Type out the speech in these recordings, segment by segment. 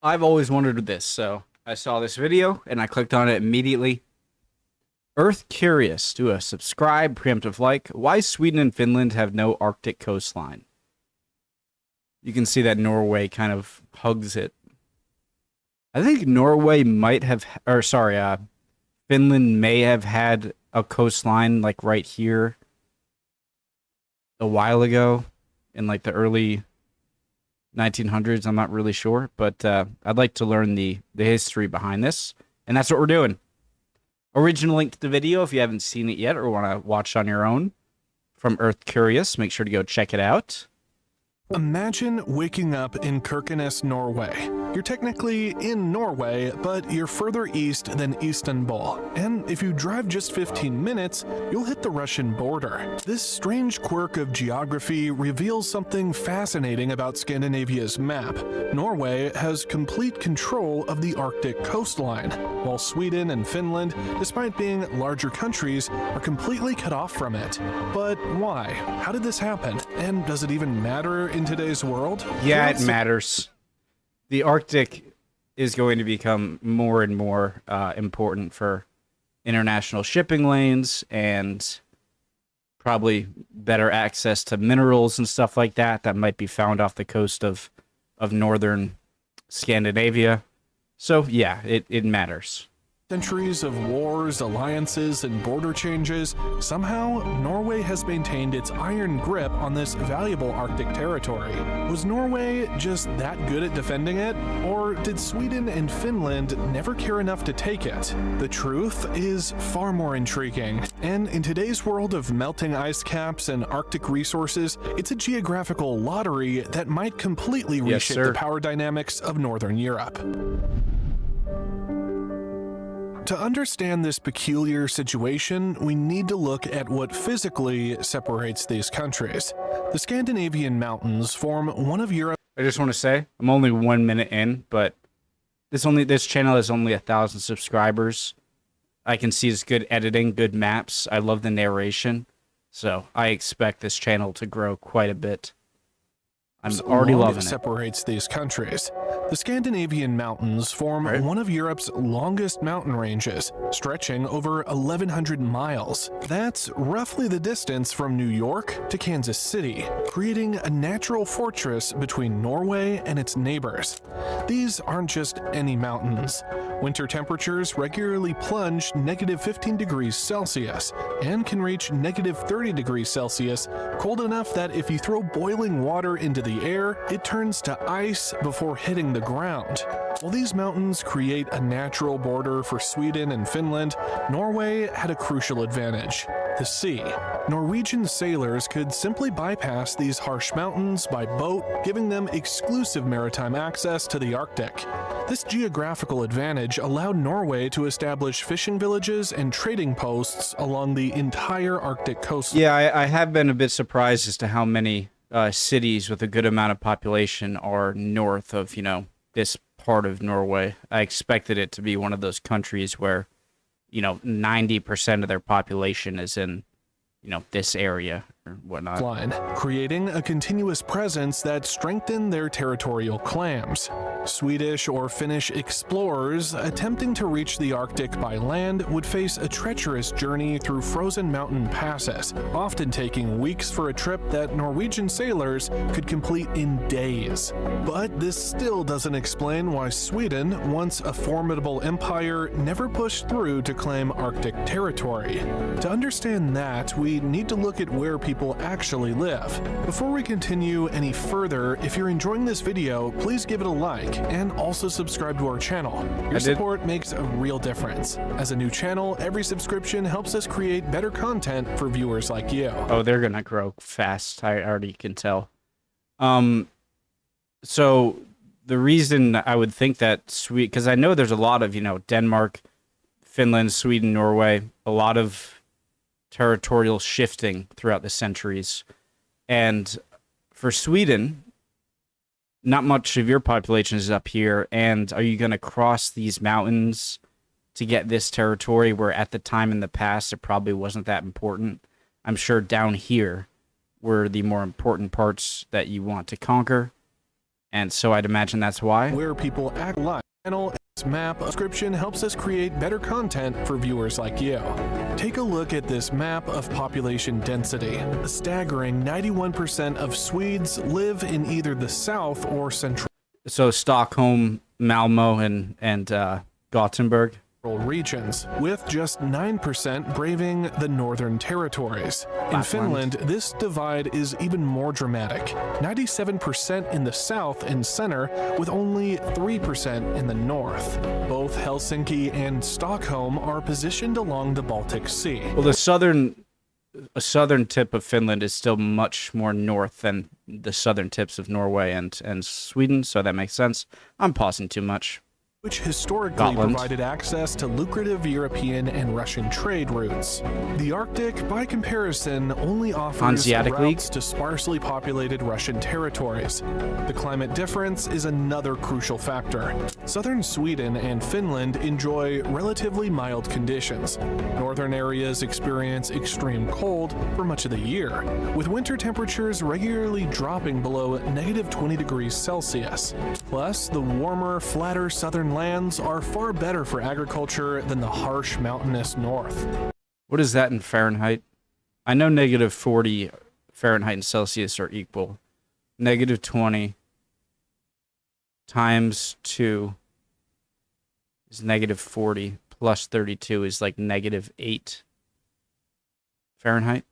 I've always wondered this, so I saw this video and I clicked on it immediately. Earth Curious, do a subscribe, preemptive like. Why Sweden and Finland have no Arctic coastline? You can see that Norway kind of hugs it. I think Norway might have, or sorry, Finland may have had a coastline like right here a while ago in like the early 1900s. I'm not really sure, but I'd like to learn the history behind this, and that's what we're doing. Original link to the video if you haven't seen it yet or want to watch on your own from Earth Curious. Make sure to go check it out. Imagine waking up in Kirkenes, Norway. You're technically in Norway, but you're further east than Istanbul. And if you drive just 15 minutes, you'll hit the Russian border. This strange quirk of geography reveals something fascinating about Scandinavia's map. Norway has complete control of the Arctic coastline, while Sweden and Finland, despite being larger countries, are completely cut off from it. But why? How did this happen? And does it even matter in today's world? Yeah, it matters. The Arctic is going to become more and more important for international shipping lanes and probably better access to minerals and stuff like that that might be found off the coast of northern Scandinavia. So yeah, it matters. Centuries of wars, alliances, and border changes, somehow Norway has maintained its iron grip on this valuable Arctic territory. Was Norway just that good at defending it? Or did Sweden and Finland never care enough to take it? The truth is far more intriguing. And in today's world of melting ice caps and Arctic resources, it's a geographical lottery that might completely reshape the power dynamics of Northern Europe. To understand this peculiar situation, we need to look at what physically separates these countries. The Scandinavian mountains form one of Europe's... I just want to say, I'm only 1 minute in, but this channel has only 1,000 subscribers. I can see it's good editing, good maps. I love the narration. So I expect this channel to grow quite a bit. I'm already loving it. Separates these countries. The Scandinavian mountains form one of Europe's longest mountain ranges, stretching over 1,100 miles. That's roughly the distance from New York to Kansas City, creating a natural fortress between Norway and its neighbors. These aren't just any mountains. Winter temperatures regularly plunge -15 degrees Celsius and can reach -30 degrees Celsius, cold enough that if you throw boiling water into the air, it turns to ice before hitting the ground. While these mountains create a natural border for Sweden and Finland, Norway had a crucial advantage: the sea. Norwegian sailors could simply bypass these harsh mountains by boat, giving them exclusive maritime access to the Arctic. This geographical advantage allowed Norway to establish fishing villages and trading posts along the entire Arctic coast. Yeah, I have been a bit surprised as to how many cities with a good amount of population are north of, this part of Norway. I expected it to be one of those countries where, 90% of their population is in, this area or whatnot. Creating a continuous presence that strengthened their territorial claims. Swedish or Finnish explorers attempting to reach the Arctic by land would face a treacherous journey through frozen mountain passes, often taking weeks for a trip that Norwegian sailors could complete in days. But this still doesn't explain why Sweden, once a formidable empire, never pushed through to claim Arctic territory. To understand that, we need to look at where people actually live. Before we continue any further, if you're enjoying this video, please give it a like and also subscribe to our channel. Your support makes a real difference. As a new channel, every subscription helps us create better content for viewers like you. Oh, they're gonna grow fast. I already can tell. So the reason I would think that Sweden, because I know there's a lot of, Denmark, Finland, Sweden, Norway, a lot of territorial shifting throughout the centuries. And for Sweden, not much of your population is up here. And are you going to cross these mountains to get this territory where at the time in the past it probably wasn't that important? I'm sure down here were the more important parts that you want to conquer. And so I'd imagine that's why. where people act like. This map description helps us create better content for viewers like you. Take a look at this map of population density. A staggering 91% of Swedes live in either the south or central So Stockholm, Malmo, and Gothenburg. regions, with just 9% braving the northern territories. In Lapland. Finland, this divide is even more dramatic. 97% in the south and center, with only 3% in the north. Both Helsinki and Stockholm are positioned along the Baltic Sea. Well, the southern tip of Finland is still much more north than the southern tips of Norway and Sweden, so that makes sense. I'm pausing too much. Which historically Scotland. provided access to lucrative European and Russian trade routes. The Arctic, by comparison, only offers Hanseatic League? routes to sparsely populated Russian territories. The climate difference is another crucial factor. Southern Sweden and Finland enjoy relatively mild conditions. Northern areas experience extreme cold for much of the year, with winter temperatures regularly dropping below -20 degrees Celsius. Plus, the warmer, flatter southern lands are far better for agriculture than the harsh mountainous north. What is that in Fahrenheit? I know -40 Fahrenheit and Celsius are equal. -20 times 2 is -40, plus 32 is like -8 Fahrenheit.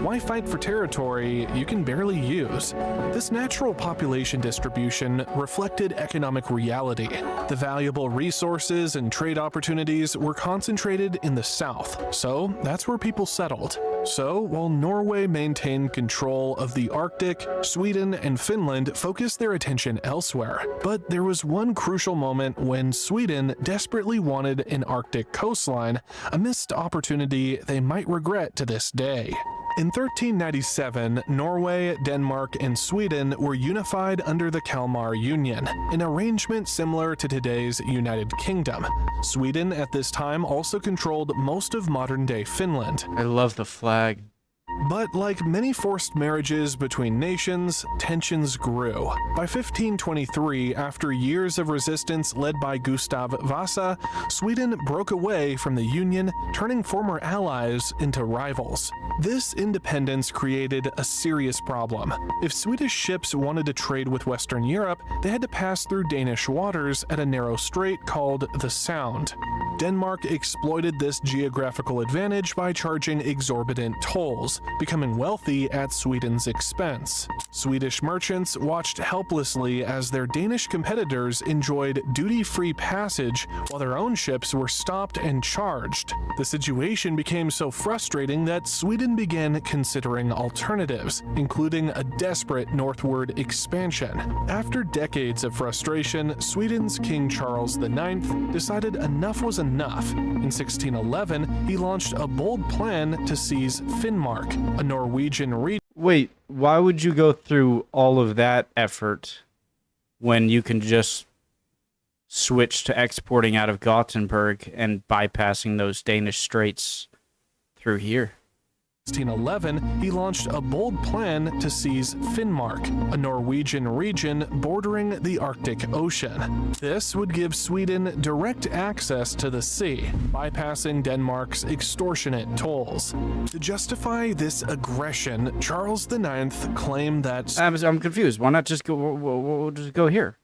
Why fight for territory you can barely use? This natural population distribution reflected economic reality. The valuable resources and trade opportunities were concentrated in the south, so that's where people settled. So, while Norway maintained control of the Arctic, Sweden and Finland focused their attention elsewhere. But there was one crucial moment when Sweden desperately wanted an Arctic coastline, a missed opportunity they might regret to this day. In 1397, Norway, Denmark, and Sweden were unified under the Kalmar Union, an arrangement similar to today's United Kingdom. Sweden at this time also controlled most of modern-day Finland. I love the flag. But like many forced marriages between nations, tensions grew. By 1523, after years of resistance led by Gustav Vasa, Sweden broke away from the Union, turning former allies into rivals. This independence created a serious problem. If Swedish ships wanted to trade with Western Europe, they had to pass through Danish waters at a narrow strait called the Sound. Denmark exploited this geographical advantage by charging exorbitant tolls, becoming wealthy at Sweden's expense. Swedish merchants watched helplessly as their Danish competitors enjoyed duty-free passage while their own ships were stopped and charged. The situation became so frustrating that Sweden began considering alternatives, including a desperate northward expansion. After decades of frustration, Sweden's King Charles IX decided enough was enough. In 1611, he launched a bold plan to seize Finnmark, a Norwegian region. Wait, why would you go through all of that effort when you can just switch to exporting out of Gothenburg and bypassing those Danish straits through here? 1611, he launched a bold plan to seize Finnmark, a Norwegian region bordering the Arctic Ocean. This would give Sweden direct access to the sea, bypassing Denmark's extortionate tolls. To justify this aggression, Charles IX claimed that I'm confused. Why not just go? We'll just go here.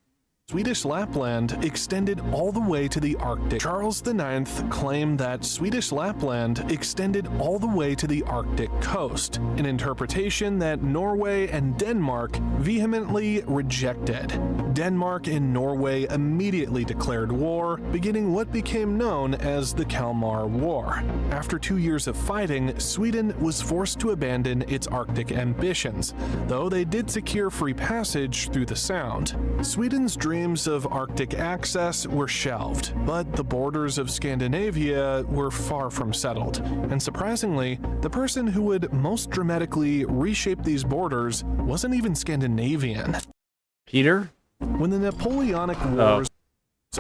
Swedish Lapland extended all the way to the Arctic. Charles IX claimed that Swedish Lapland extended all the way to the Arctic coast, an interpretation that Norway and Denmark vehemently rejected. Denmark and Norway immediately declared war, beginning what became known as the Kalmar War. After 2 years of fighting, Sweden was forced to abandon its Arctic ambitions, though they did secure free passage through the Sound. Sweden's dreams of Arctic access were shelved, but the borders of Scandinavia were far from settled. And surprisingly, the person who would most dramatically reshape these borders wasn't even Scandinavian. Peter? When the Napoleonic Wars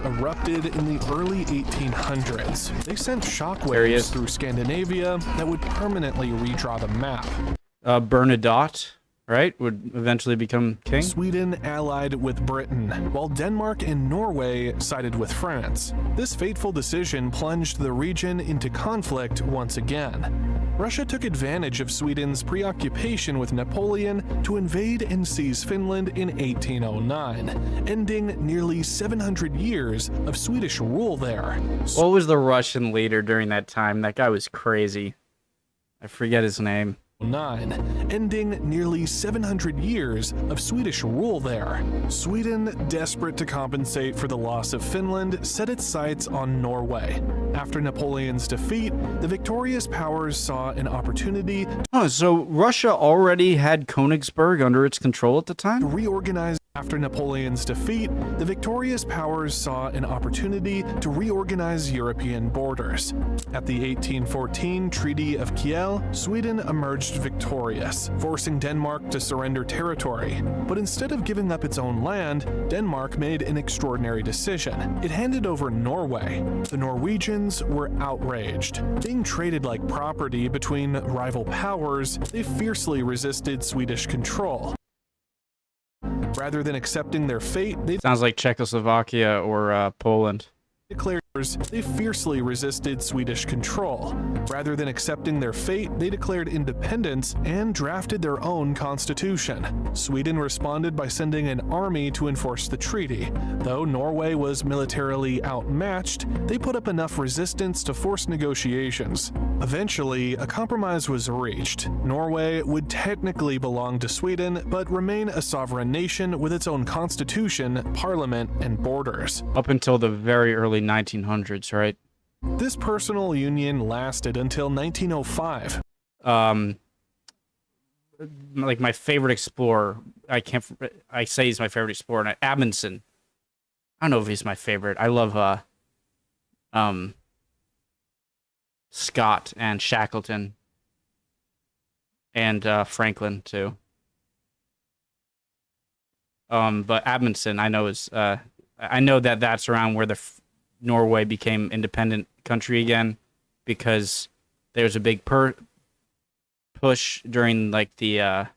erupted in the early 1800s, they sent shockwaves through Scandinavia that would permanently redraw the map. Bernadotte, right? Would eventually become king. Sweden allied with Britain, while Denmark and Norway sided with France. This fateful decision plunged the region into conflict once again. Russia took advantage of Sweden's preoccupation with Napoleon to invade and seize Finland in 1809, ending nearly 700 years of Swedish rule there. What was the Russian leader during that time? That guy was crazy. I forget his name. Ending nearly 700 years of Swedish rule there. Sweden, desperate to compensate for the loss of Finland, set its sights on Norway. After Napoleon's defeat, the victorious powers saw an opportunity Oh, so Russia already had Königsberg under its control at the to time? reorganize. After Napoleon's defeat, the victorious powers saw an opportunity to reorganize European borders. At the 1814 Treaty of Kiel, Sweden emerged victorious, forcing Denmark to surrender territory. But instead of giving up its own land, Denmark made an extraordinary decision. It handed over Norway. The Norwegians were outraged. Being traded like property between rival powers, they fiercely resisted Swedish control. Rather than accepting their fate, they Sounds like Czechoslovakia or Poland. declared they fiercely resisted Swedish control. Rather than accepting their fate, they declared independence and drafted their own constitution. Sweden responded by sending an army to enforce the treaty. Though Norway was militarily outmatched, they put up enough resistance to force negotiations. Eventually, a compromise was reached. Norway would technically belong to Sweden, but remain a sovereign nation with its own constitution, parliament, and borders. Up until the very early 1900s, right? This personal union lasted until 1905. Like my favorite explorer, I say he's my favorite explorer, Amundsen. I don't know if he's my favorite. I love Scott and Shackleton and Franklin too. But Amundsen, I know is I know that that's around where Norway became independent country again, because there was a big push during like the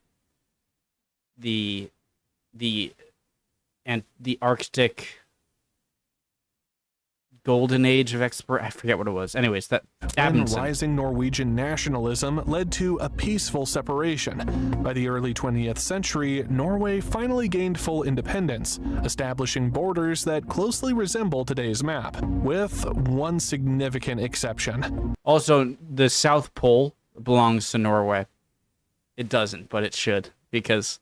Arctic golden age of I forget what it was. Anyways, that Amundsen. Rising Norwegian nationalism led to a peaceful separation. By the early 20th century, Norway finally gained full independence, establishing borders that closely resemble today's map, with one significant exception. Also, the South Pole belongs to Norway. It doesn't, but it should, because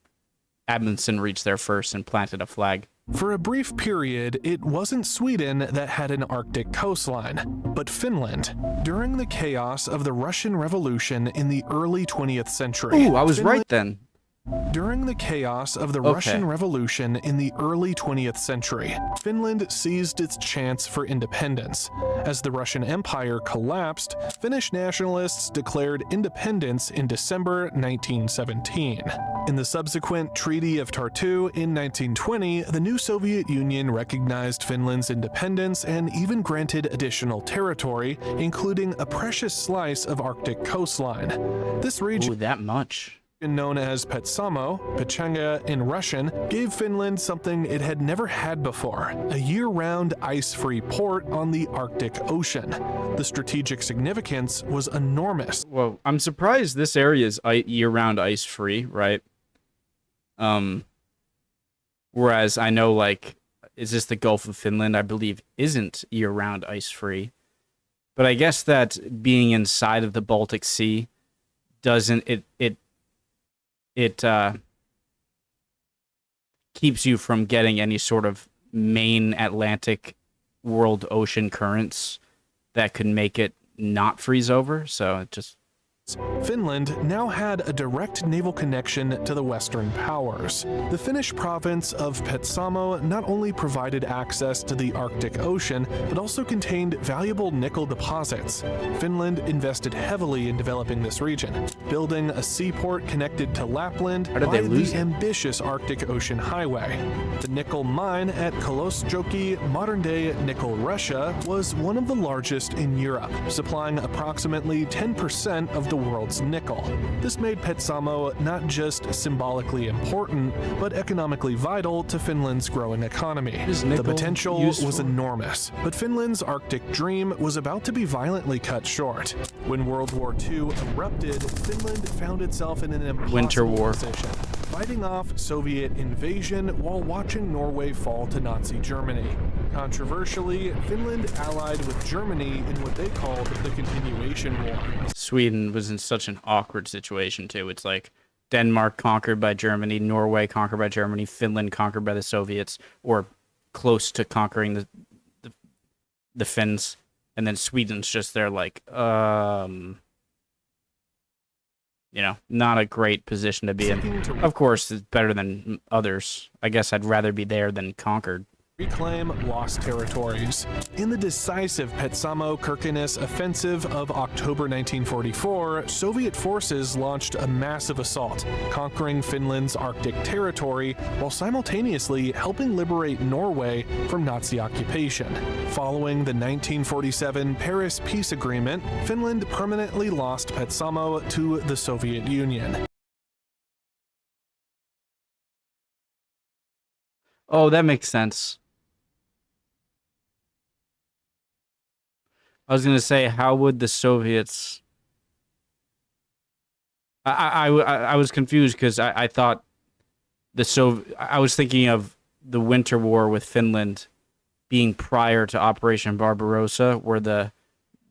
Amundsen reached there first and planted a flag. For a brief period, it wasn't Sweden that had an Arctic coastline, but Finland. During the chaos of the Russian Revolution in the early 20th century. Ooh, I was right then. During the chaos of the Russian Revolution in the early 20th century, Finland seized its chance for independence. As the Russian Empire collapsed, Finnish nationalists declared independence in December 1917. In the subsequent Treaty of Tartu in 1920, the new Soviet Union recognized Finland's independence and even granted additional territory, including a precious slice of Arctic coastline. This region, Ooh, that much. known as Petsamo, Pechanga in Russian, gave Finland something it had never had before: a year-round ice-free port on the Arctic Ocean. The strategic significance was enormous. Well, I'm surprised this area is year-round ice-free, right? Whereas I know, like, is this the Gulf of Finland? I believe isn't year-round ice-free. But I guess that being inside of the Baltic Sea doesn't it keeps you from getting any sort of main Atlantic world ocean currents that could make it not freeze over. So it just... Finland now had a direct naval connection to the Western powers. The Finnish province of Petsamo not only provided access to the Arctic Ocean, but also contained valuable nickel deposits. Finland invested heavily in developing this region, building a seaport connected to Lapland by the ambitious Arctic Ocean Highway. The nickel mine at Kolosjoki, modern-day Nickel, Russia, was one of the largest in Europe, supplying approximately 10% of the world's nickel. This made Petsamo not just symbolically important, but economically vital to Finland's growing economy. The potential was enormous, but Finland's Arctic dream was about to be violently cut short. When World War II erupted, Finland found itself in an impossible position, fighting off Soviet invasion while watching Norway fall to Nazi Germany. Controversially, Finland allied with Germany in what they called the Continuation War. Sweden was in such an awkward situation too. It's like Denmark conquered by Germany, Norway conquered by Germany, Finland conquered by the Soviets, or close to conquering the Finns, and then Sweden's just there like, you know, not a great position to be in. Of course, it's better than others. I guess I'd rather be there than conquered. Reclaim lost territories. In the decisive Petsamo-Kirkenes offensive of October 1944, Soviet forces launched a massive assault, conquering Finland's Arctic territory while simultaneously helping liberate Norway from Nazi occupation. Following the 1947 Paris Peace Agreement, Finland permanently lost Petsamo to the Soviet Union. Oh, that makes sense. I was gonna say, how would the Soviets? I was confused because I thought I was thinking of the Winter War with Finland being prior to Operation Barbarossa, where the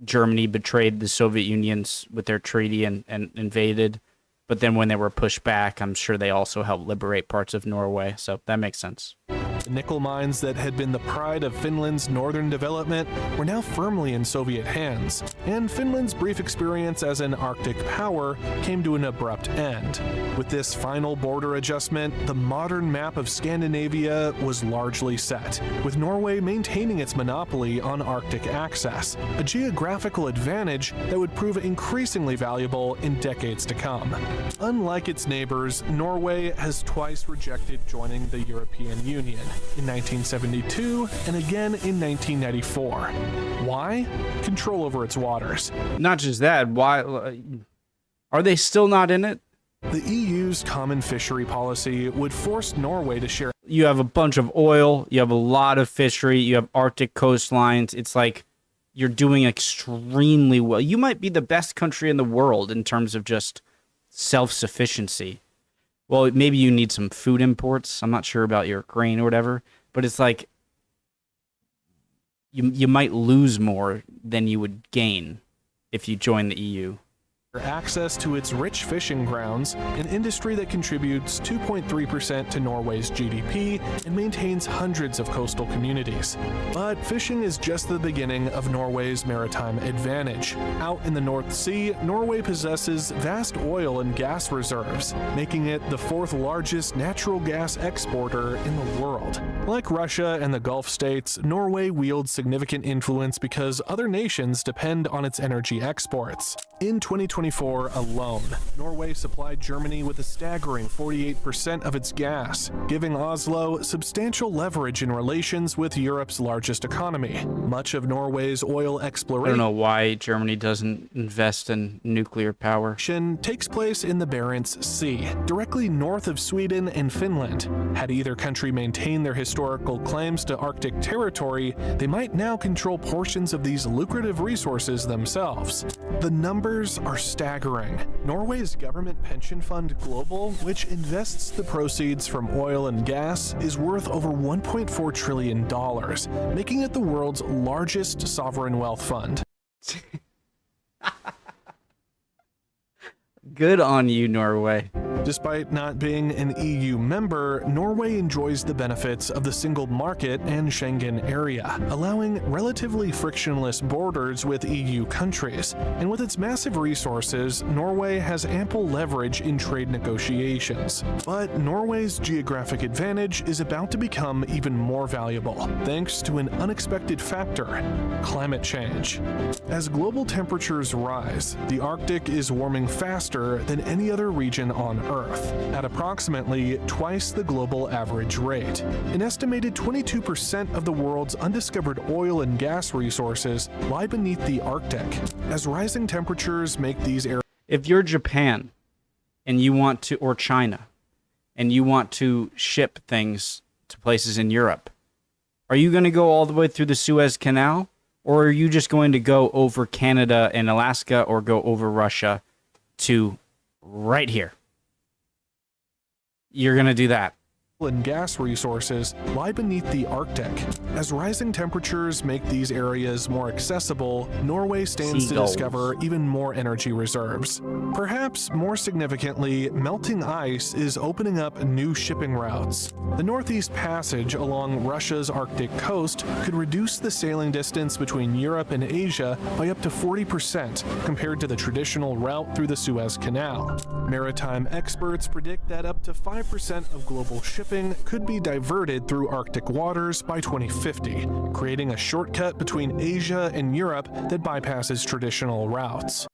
Germany betrayed the Soviet Unions with their treaty and invaded. But then when they were pushed back, I'm sure they also helped liberate parts of Norway. So that makes sense. The nickel mines that had been the pride of Finland's northern development were now firmly in Soviet hands, and Finland's brief experience as an Arctic power came to an abrupt end. With this final border adjustment, the modern map of Scandinavia was largely set, with Norway maintaining its monopoly on Arctic access, a geographical advantage that would prove increasingly valuable in decades to come. Unlike its neighbors, Norway has twice rejected joining the European Union, in 1972 and again in 1994. Why? Control over its waters. Not just that, why are they still not in it? The EU's common fishery policy would force Norway to share. You have a bunch of oil, you have a lot of fishery, you have Arctic coastlines. It's like you're doing extremely well. You might be the best country in the world in terms of just self-sufficiency. Well, maybe you need some food imports. I'm not sure about your grain or whatever, but it's like you might lose more than you would gain if you join the EU. Access to its rich fishing grounds, an industry that contributes 2.3% to Norway's GDP and maintains hundreds of coastal communities. But fishing is just the beginning of Norway's maritime advantage. Out in the North Sea, Norway possesses vast oil and gas reserves, making it the fourth largest natural gas exporter in the world. Like Russia and the Gulf states, Norway wields significant influence because other nations depend on its energy exports. In 2024 alone, Norway supplied Germany with a staggering 48% of its gas, giving Oslo substantial leverage in relations with Europe's largest economy. Much of Norway's oil exploration, I don't know why Germany doesn't invest in nuclear power, takes place in the Barents Sea, directly north of Sweden and Finland. Had either country maintained their historical claims to Arctic territory, they might now control portions of these lucrative resources themselves. The numbers are staggering. Norway's government pension fund Global, which invests the proceeds from oil and gas, is worth over $1.4 trillion, making it the world's largest sovereign wealth fund. Good on you, Norway. Despite not being an EU member, Norway enjoys the benefits of the single market and Schengen area, allowing relatively frictionless borders with EU countries. And with its massive resources, Norway has ample leverage in trade negotiations. But Norway's geographic advantage is about to become even more valuable, thanks to an unexpected factor: climate change. As global temperatures rise, the Arctic is warming faster than any other region on Earth, at approximately twice the global average rate. An estimated 22% of the world's undiscovered oil and gas resources lie beneath the Arctic. As rising temperatures make these areas if you're Japan and you want to, or China, and you want to ship things to places in Europe, are you going to go all the way through the Suez Canal, or are you just going to go over Canada and Alaska, or go over Russia to right here? You're going to do that. And gas resources lie beneath the Arctic. As rising temperatures make these areas more accessible, Norway stands to discover even more energy reserves. Perhaps more significantly, melting ice is opening up new shipping routes. The Northeast Passage along Russia's Arctic coast could reduce the sailing distance between Europe and Asia by up to 40% compared to the traditional route through the Suez Canal. Maritime experts predict that up to 5% of global shipping could be diverted through Arctic waters by 2050, creating a shortcut between Asia and Europe that bypasses traditional routes.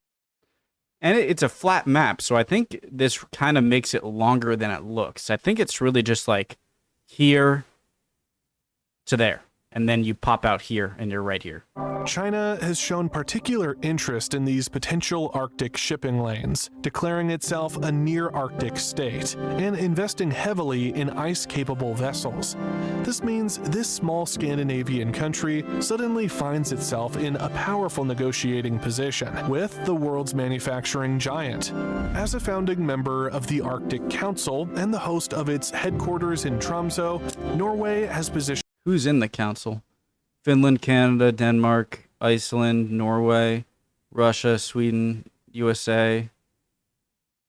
And it's a flat map, so I think this kind of makes it longer than it looks. I think it's really just like here to there, and then you pop out here and you're right here. China has shown particular interest in these potential Arctic shipping lanes, declaring itself a near-Arctic state and investing heavily in ice-capable vessels. This means this small Scandinavian country suddenly finds itself in a powerful negotiating position with the world's manufacturing giant. As a founding member of the Arctic Council and the host of its headquarters in Tromsø, Norway has positioned. Who's in the council? Finland, Canada, Denmark, Iceland, Norway, Russia, Sweden, USA.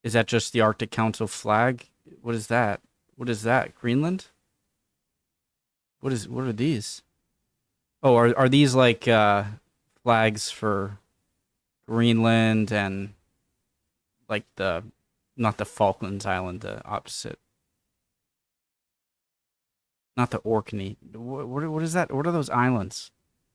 Is that just the Arctic Council flag? What is that? What is that? Greenland? What are these? Oh, are these like flags for Greenland and like not the Falklands Island, the opposite. Not the Orkney. What is that? What are those islands?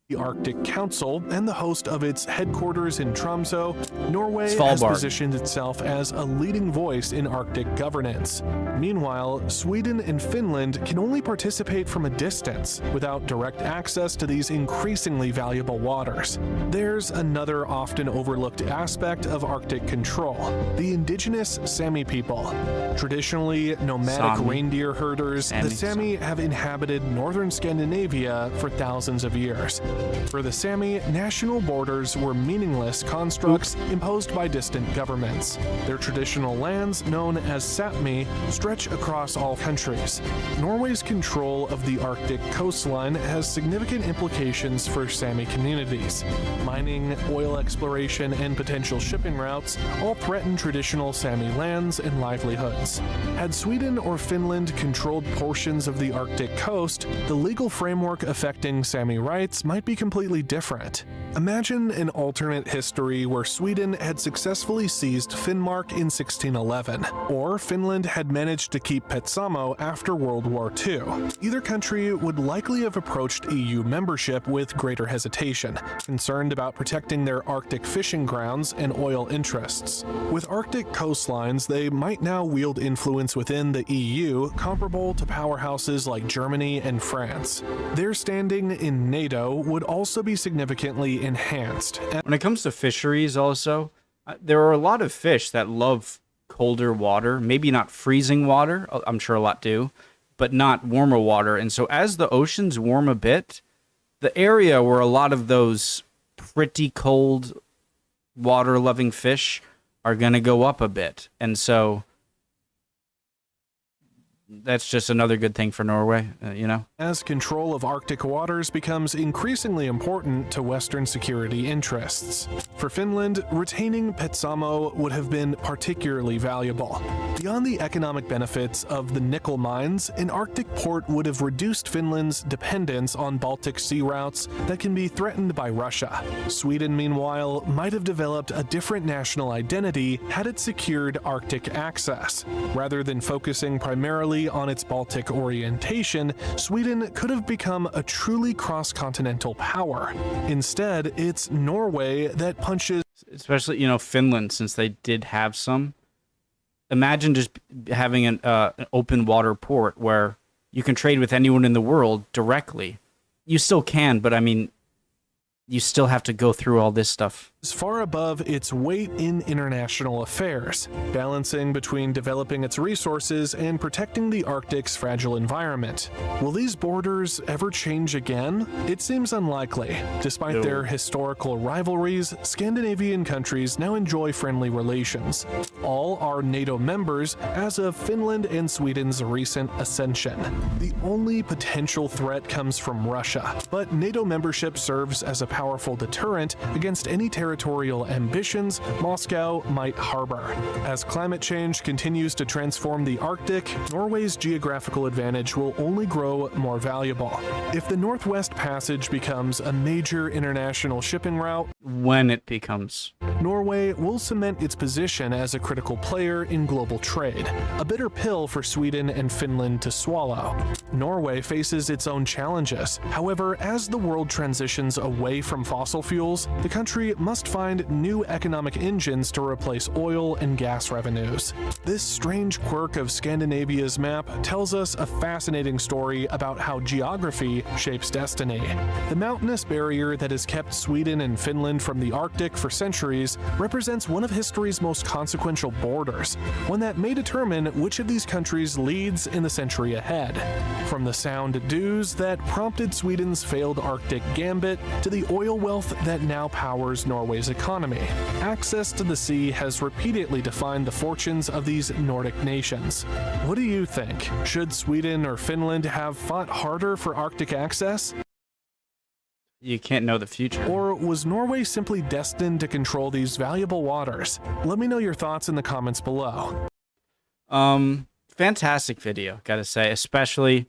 The Arctic Council and the host of its headquarters in Tromsø, Norway Svalbard has positioned itself as a leading voice in Arctic governance. Meanwhile, Sweden and Finland can only participate from a distance without direct access to these increasingly valuable waters. There's another often overlooked aspect of Arctic control: the indigenous Sami people. Traditionally nomadic reindeer herders, the Sami have inhabited northern Scandinavia for thousands of years. For the Sami, national borders were meaningless constructs imposed by distant governments. Their traditional lands, known as Sapmi, stretch across all countries. Norway's control of the Arctic coastline has significant implications for Sami communities. Mining, oil exploration, and potential shipping routes all threaten traditional Sami lands and livelihoods. Had Sweden or Finland controlled portions of the Arctic coast, the legal framework affecting Sami rights might be completely different. Imagine an alternate history where Sweden had successfully seized Finnmark in 1611, or Finland had managed to keep Petsamo after World War II. Either country would likely have approached EU membership with greater hesitation, concerned about protecting their Arctic fishing grounds and oil interests. With Arctic coastlines, they might now wield influence within the EU comparable to powerhouses like Germany and France. Their standing in NATO would also be significantly enhanced. When it comes to fisheries also, there are a lot of fish that love colder water, maybe not freezing water, I'm sure a lot do, but not warmer water. And so as the oceans warm a bit, the area where a lot of those pretty cold water-loving fish are going to go up a bit. And so that's just another good thing for Norway, you know? As control of Arctic waters becomes increasingly important to Western security interests. For Finland, retaining Petsamo would have been particularly valuable. Beyond the economic benefits of the nickel mines, an Arctic port would have reduced Finland's dependence on Baltic sea routes that can be threatened by Russia. Sweden, meanwhile, might have developed a different national identity had it secured Arctic access. Rather than focusing primarily on its Baltic orientation, Sweden could have become a truly cross-continental power. Instead, it's Norway that punches. Especially, you know, Finland, since they did have some. Imagine just having an open water port where you can trade with anyone in the world directly. You still can, but I mean, you still have to go through all this stuff. Is far above its weight in international affairs, balancing between developing its resources and protecting the Arctic's fragile environment. Will these borders ever change again? It seems unlikely. Despite their historical rivalries, Scandinavian countries now enjoy friendly relations. All are NATO members as of Finland and Sweden's recent accession. The only potential threat comes from Russia, but NATO membership serves as a powerful deterrent against any territorial ambitions Moscow might harbor. As climate change continues to transform the Arctic, Norway's geographical advantage will only grow more valuable. If the Northwest Passage becomes a major international shipping route, When it becomes. Norway will cement its position as a critical player in global trade, a bitter pill for Sweden and Finland to swallow. Norway faces its own challenges. However, as the world transitions away from fossil fuels, the country must find new economic engines to replace oil and gas revenues. This strange quirk of Scandinavia's map tells us a fascinating story about how geography shapes destiny. The mountainous barrier that has kept Sweden and Finland from the Arctic for centuries represents one of history's most consequential borders, one that may determine which of these countries leads in the century ahead. From the sound dues that prompted Sweden's failed Arctic gambit to the oil wealth that now powers Norway's economy, access to the sea has repeatedly defined the fortunes of these Nordic nations. What do you think? Should Sweden or Finland have fought harder for Arctic access? You can't know the future. Or was Norway simply destined to control these valuable waters? Let me know your thoughts in the comments below. Fantastic video, gotta say. Especially,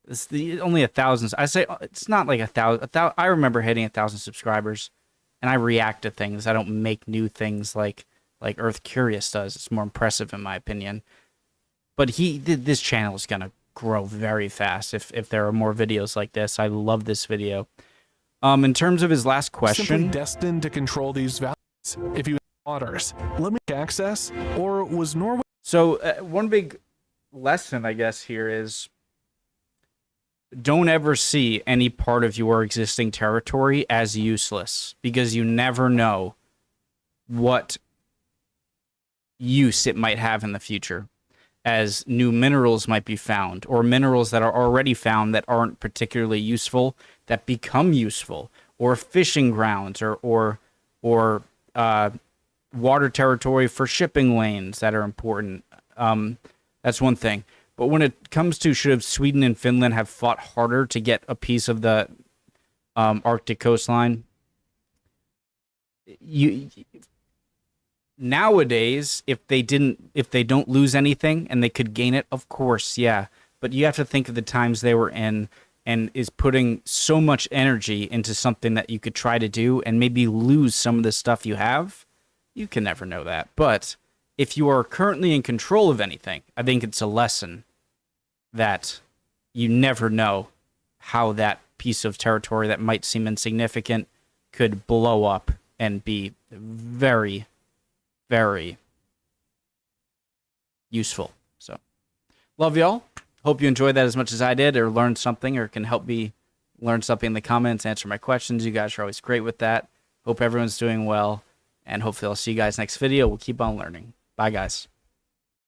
it's only 1,000. I say it's not like 1,000. I remember hitting 1,000 subscribers, and I react to things. I don't make new things like Earth Curious does. It's more impressive in my opinion. But this channel is gonna grow very fast if there are more videos like this. I love this video. In terms of his last question, Simply destined to control these values if you waters. Let me access, or was Norway? So one big lesson, I guess, here is don't ever see any part of your existing territory as useless, because you never know what use it might have in the future, as new minerals might be found, or minerals that are already found that aren't particularly useful that become useful, or fishing grounds, or water territory for shipping lanes that are important. That's one thing. But when it comes to should have Sweden and Finland have fought harder to get a piece of the Arctic coastline, nowadays, if they don't lose anything and they could gain it, of course, yeah. But you have to think of the times they were in, and is putting so much energy into something that you could try to do and maybe lose some of the stuff you have. You can never know that. But if you are currently in control of anything, I think it's a lesson that you never know how that piece of territory that might seem insignificant could blow up and be very, very useful. So, love y'all. Hope you enjoyed that as much as I did, or learned something, or can help me learn something in the comments, answer my questions. You guys are always great with that. Hope everyone's doing well, and hopefully I'll see you guys next video. We'll keep on learning. Bye, guys.